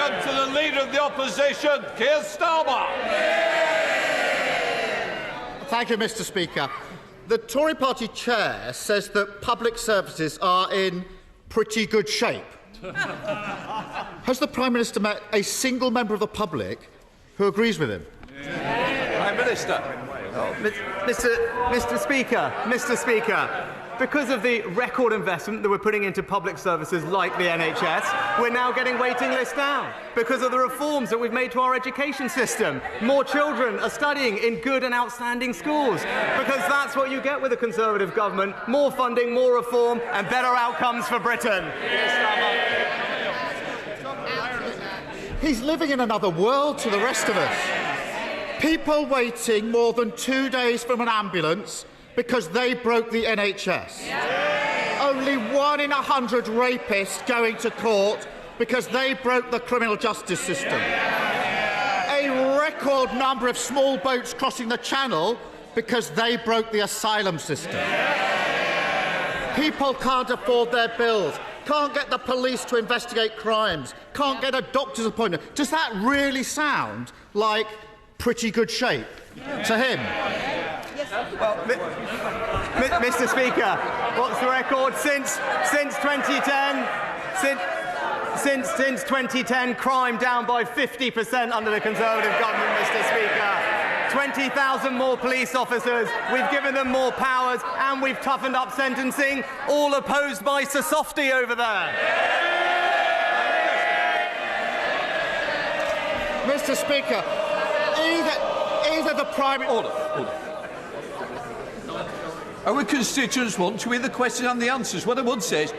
Question to the Leader of the Opposition, Keir Starmer. Thank you, Mr. Speaker. The Tory party chair says that public services are in pretty good shape. Has the Prime Minister met a single member of the public who agrees with him? Prime Minister. Mr. Speaker, because of the record investment that we're putting into public services like the NHS, we're now getting waiting lists down. Because of the reforms that we've made to our education system, more children are studying in good and outstanding schools. Because that's what you get with a Conservative government: more funding, more reform, and better outcomes for Britain. He's living in another world to the rest of us. People waiting more than 2 days from an ambulance because they broke the NHS. Only 1 in 100 rapists going to court because they broke the criminal justice system. A record number of small boats crossing the Channel because they broke the asylum system. People can't afford their bills, can't get the police to investigate crimes, can't get a doctor's appointment. Does that really sound like pretty good shape to him? Well, Mr. Speaker, what's the record since 2010? Since 2010, crime down by 50% under the Conservative government, Mr. Speaker. 20,000 more police officers, we've given them more powers, and we've toughened up sentencing, all opposed by Sir Softie over there. Mr. Speaker, either the Prime Minister... Order. Our constituents want to hear the question and the answers. What I would say is,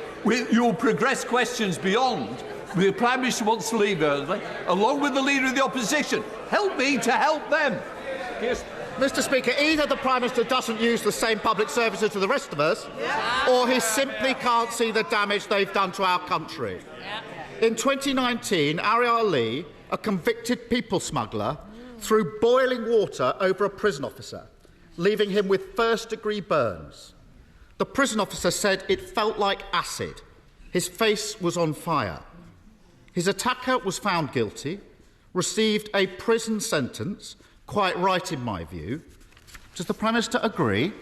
you'll progress questions beyond. The Prime Minister wants to leave early, along with the Leader of the Opposition. Help me to help them. Yes. Mr. Speaker, either the Prime Minister doesn't use the same public services to the rest of us, or he simply can't see the damage they've done to our country. In 2019, Ariel Lee, a convicted people smuggler, threw boiling water over a prison officer, leaving him with first-degree burns. The prison officer said it felt like acid. His face was on fire. His attacker was found guilty, received a prison sentence, quite right in my view. Does the Prime Minister agree?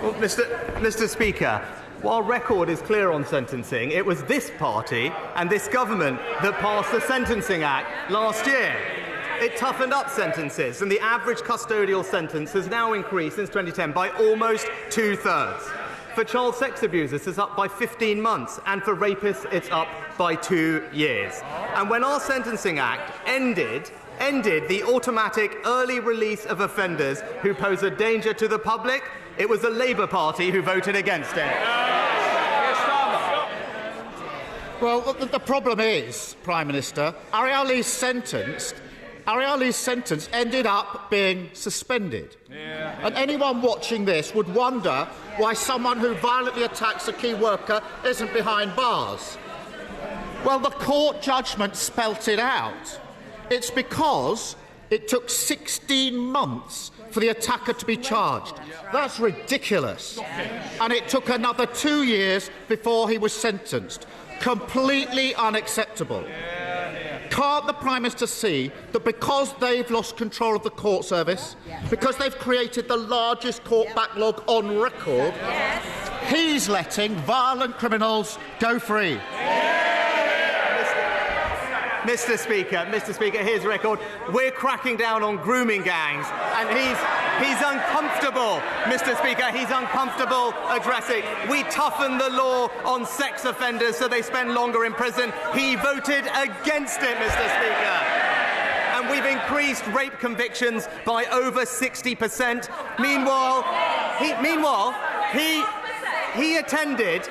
Well, Mr. Speaker, while record is clear on sentencing, it was this party and this government that passed the Sentencing Act last year. It toughened up sentences, and the average custodial sentence has now increased since 2010 by almost 2/3. For child sex abusers, it's up by 15 months, and for rapists, it's up by 2 years. And when our Sentencing Act ended the automatic early release of offenders who pose a danger to the public, it was the Labour Party who voted against it. Well, the problem is, Prime Minister, Ariel Lee's sentence ended up being suspended. And anyone watching this would wonder why someone who violently attacks a key worker isn't behind bars. Well, the court judgment spelt it out. It's because it took 16 months for the attacker to be charged. That's ridiculous. And it took another 2 years before he was sentenced. Completely unacceptable. Can't the Prime Minister see that because they've lost control of the court service, because they've created the largest court backlog on record, he's letting violent criminals go free? Mr. Speaker, here's the record. We're cracking down on grooming gangs, and he's uncomfortable, Mr. Speaker, he's uncomfortable addressing. We toughened the law on sex offenders so they spend longer in prison. He voted against it, Mr. Speaker. And we've increased rape convictions by over 60%. Meanwhile, he attended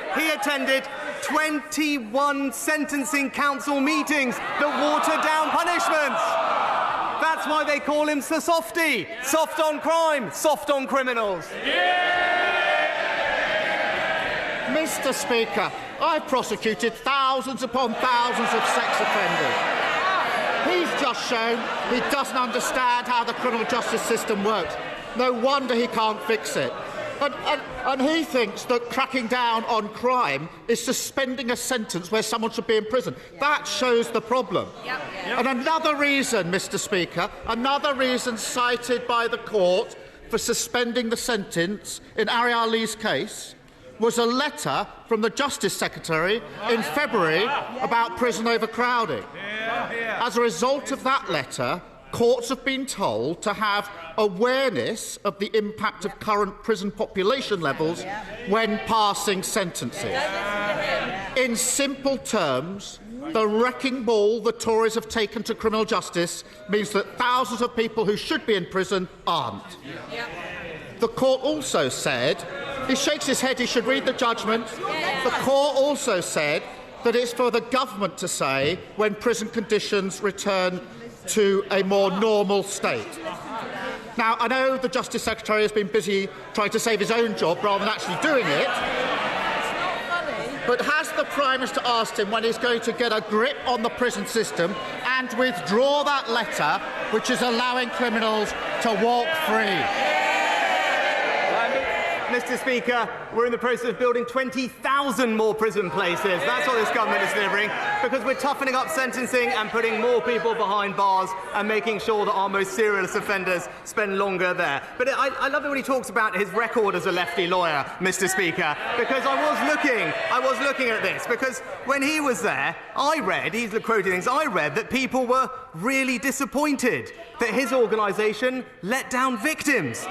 21 sentencing council meetings that watered down punishments. That's why they call him Sir Softie. Soft on crime, soft on criminals. Mr. Speaker, I've prosecuted thousands upon thousands of sex offenders. He's just shown he doesn't understand how the criminal justice system works. No wonder he can't fix it. And he thinks that cracking down on crime is suspending a sentence where someone should be in prison. That shows the problem. Yep. And another reason, Mr. Speaker, another reason cited by the court for suspending the sentence in Ariel Lee's case was a letter from the Justice Secretary in February about prison overcrowding. As a result of that letter, courts have been told to have awareness of the impact of current prison population levels when passing sentences. In simple terms, the wrecking ball the Tories have taken to criminal justice means that thousands of people who should be in prison aren't. The court also said, he shakes his head, he should read the judgment. The court also said that it's for the government to say when prison conditions return to a more normal state. Now, I know the Justice Secretary has been busy trying to save his own job rather than actually doing it. But has the Prime Minister asked him when he's going to get a grip on the prison system and withdraw that letter which is allowing criminals to walk free? Mr. Speaker, we're in the process of building 20,000 more prison places. That's what this government is delivering, because we're toughening up sentencing and putting more people behind bars and making sure that our most serious offenders spend longer there. But I love it when he talks about his record as a lefty lawyer, Mr. Speaker, because I was looking at this, because when he was there, he's quoting things, I read that people were really disappointed that his organisation let down victims.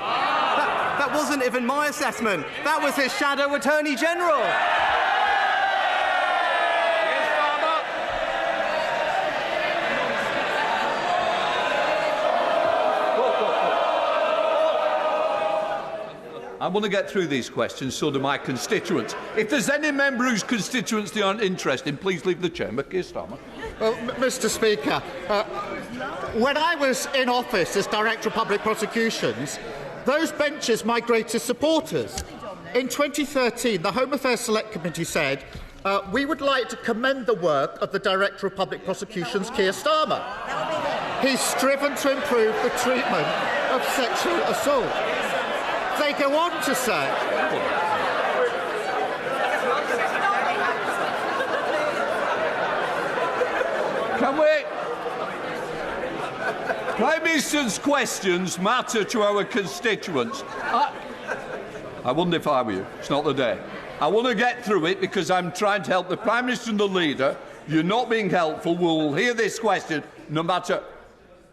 That wasn't even my assessment. That was his shadow Attorney General. I want to get through these questions, so do my constituents. If there's any member whose constituents they aren't interested in, please leave the chamber. Keir Starmer. Well, Mr. Speaker, when I was in office as Director of Public Prosecutions, those benches my greatest supporters. In 2013, the Home Affairs Select Committee said, we would like to commend the work of the Director of Public Prosecutions, Keir Starmer. He's striven to improve the treatment of sexual assault. They go on to say... Can we... Prime Minister's questions matter to our constituents. I wonder if I were you. It's not the day. I want to get through it because I'm trying to help the Prime Minister and the Leader. You're not being helpful. We'll hear this question no matter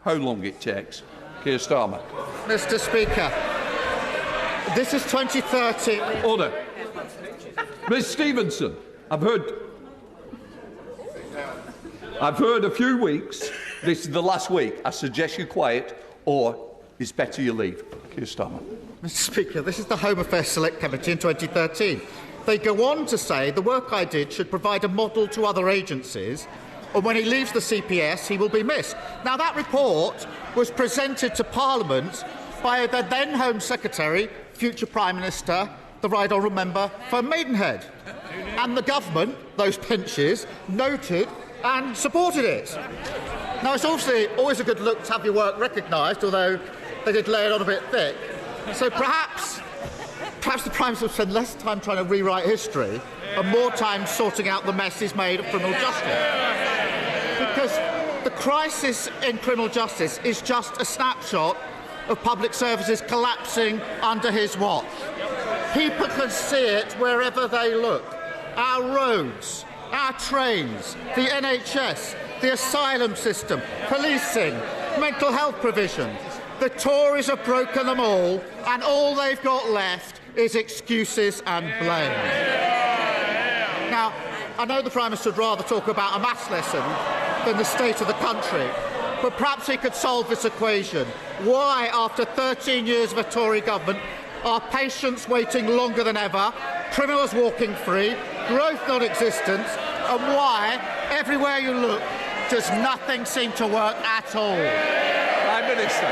how long it takes. Keir Starmer. Mr. Speaker, this is 2030. Order. Ms Stevenson, I've heard a few weeks. This is the last week. I suggest you quiet, or it's better you leave. Keir Starmer. Mr. Speaker, this is the Home Affairs Select Committee in 2013. They go on to say the work I did should provide a model to other agencies, and when he leaves the CPS, he will be missed. Now, that report was presented to Parliament by the then Home Secretary, future Prime Minister, the Right Honourable Member for Maidenhead. And the government, those benches, noted and supported it. Now, it's obviously always a good look to have your work recognised, although they did lay it on a bit thick. So perhaps the Prime Minister will spend less time trying to rewrite history and more time sorting out the mess he's made of criminal justice. Because the crisis in criminal justice is just a snapshot of public services collapsing under his watch. People can see it wherever they look. Our roads, our trains, the NHS, the asylum system, policing, mental health provision. The Tories have broken them all, and all they've got left is excuses and blame. Now, I know the Prime Minister would rather talk about a maths lesson than the state of the country, but perhaps he could solve this equation. Why, after 13 years of a Tory government, are patients waiting longer than ever, criminals walking free, growth non-existent, and why, everywhere you look, does nothing seem to work at all? Prime Minister.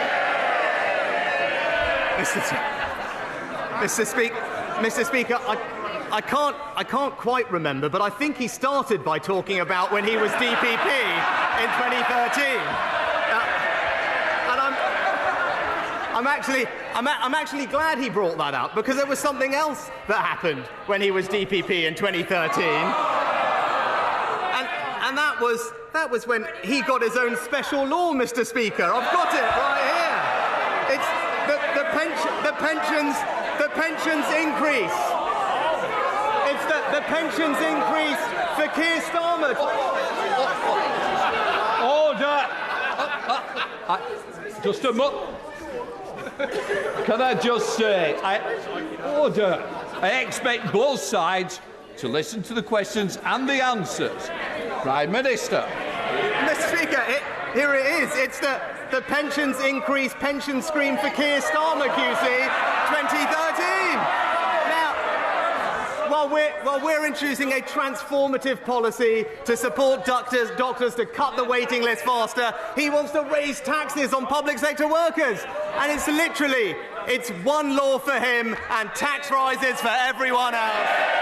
Mr. Speaker, I can't quite remember, but I think he started by talking about when he was DPP in 2013. I'm actually glad he brought that up, because there was something else that happened when he was DPP in 2013. And that was when he got his own special law, Mr. Speaker. I've got it right here. It's the pensions increase. It's the pensions increase for Keir Starmer. Order. Just a moment. Can I just say, order. I expect both sides to listen to the questions and the answers. Prime Minister. Mr. Speaker, here it is. It's the pensions increase pension scheme for Keir Starmer, QC, 2013. Now, while we're introducing a transformative policy to support doctors to cut the waiting list faster, he wants to raise taxes on public sector workers. And it's one law for him and tax rises for everyone else.